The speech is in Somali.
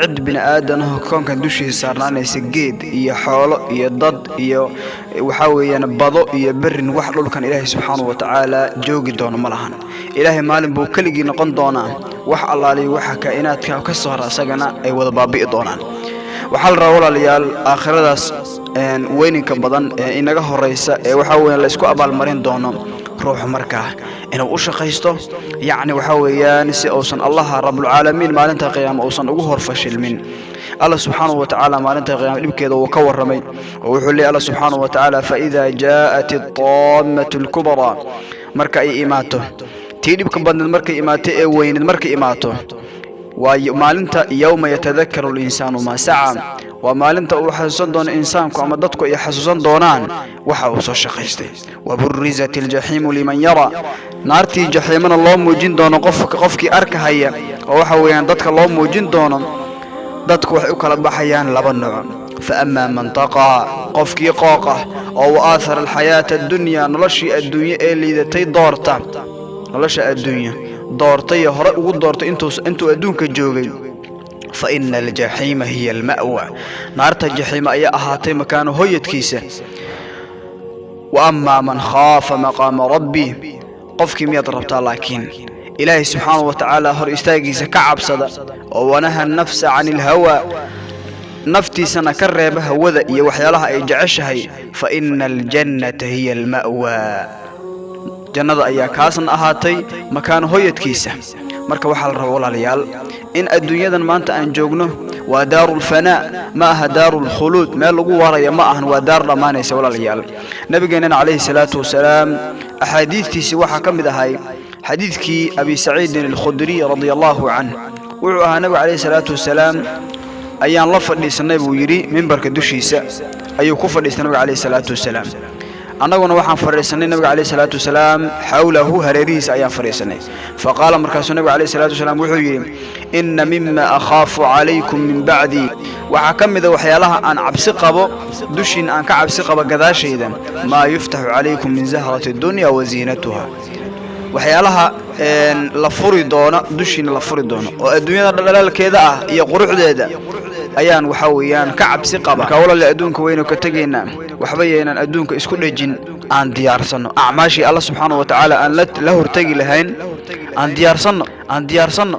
cid bini aadanaha koonkan dushiisa saarnaanaysa geed iyo xoolo iyo dad iyo waxa weeyaan bado iyo berrin wax dhulkan ilaahay subxaanahu wa ta'ala joogi doono malahan ilaahay maalin buu kaligii noqon doonaa wax allaali waxa kainaadka ka soo raasagana ay wada baabi'i doonaan waxa la rabaa walaalayaal aakhiradaas weyninka badan ee inaga horeysa ee waxa weeyaan la isku abaal marin doono ruux markaa inuu u shaqaysto yaani waxa weeyaan si uusan Allah rabbul alamin maalinta qiyaamo uusan ugu hor fashilmin Allah subhanahu wa ta'ala maalinta qiyaamo dibkeeda uu ka waramay oo wuxuu leeyahay Allah subhanahu wa ta'ala fa idha ja'at at-tammatu al-kubra marka ay imaato tii dibka badan markay imaato ee weynid markay imaato maalinta yawma yatadhakkaru al-insanu ma sa'a ومالنت وحسن دون إنسانكم أما ضدكم يحسسون دونان وحوص شقيستي وبرزت الجحيم لمن يرى نارتي جحيمنا الله موجين دون قفك أركهيا وحويان ضدك الله موجين دون ضدك وحيوكل بحيان لبنع فأما من طقى قفك قاقه أو آثر الحياة الدنيا نلشي الدنيا اللي ذاتي دورتا نلشي الدنيا دورتي هرأ ودورت انتو أدونك الجوغي فإن الجحيم هي المأوى نارت الجحيم أي أهاتي مكانه هيت كيسة وأما من خاف مقام ربي قفك ميت ربطا لكن إلهي سبحانه وتعالى هر استاقيس كعب صدا ونهى النفس عن الهوى نفتي سنكربها وذا يوحيالها أي جعشها فإن الجنة هي المأوى جنة أي كاسن أهاتي مكانه هيت كيسة marka waxa la rabo walaalayaal in adduunyadan maanta aan joogno waa daarul fanaa ma aha daarul khulud meel lagu waaraya ma ahan waa daar dhamaanaysa walaalayaal nabigeena alayhi salaatu wasalaam ahadiithtiisi waxa kamid ahay xadiidkii abi saciid al-khudri radiyallahu anhu wuxuu ahaa nabiga alayhi salaatu wasalaam ayaan la fadhiisanay buu yiri minbarka dushiisa ayuu ku fadhiisanay nabiga alayhi salaatu wasalaam annaguna waxaan fariisanay nabiga alayhi salaatu wasalaam hawlahu hareerihiisa ayaan fariisanay faqala markaasuu nabiga alayhi salaatu wasalaam wuxuu yiri inna mimma akhafu alaykum min ba'di waxa kamida waxyaalaha aan cabsi qabo dushin aan ka cabsi qabo gadaashayda ma yuftahu alaykum min zahrati ad-dunya wa zinatuha waxyaalaha la furi doona dushin la furi doona oo adduunyada dhalaalkeeda ah iyo quruxdeeda ayaan waxa weeyaan ka cabsi qaba ka walaal adduunka weyno ka tageena waxba yeelan adduunka isku dhajin aan diyaarsano acmaashi Allah subhanahu wa ta'ala aan la hortagi lahayn aan diyaarsano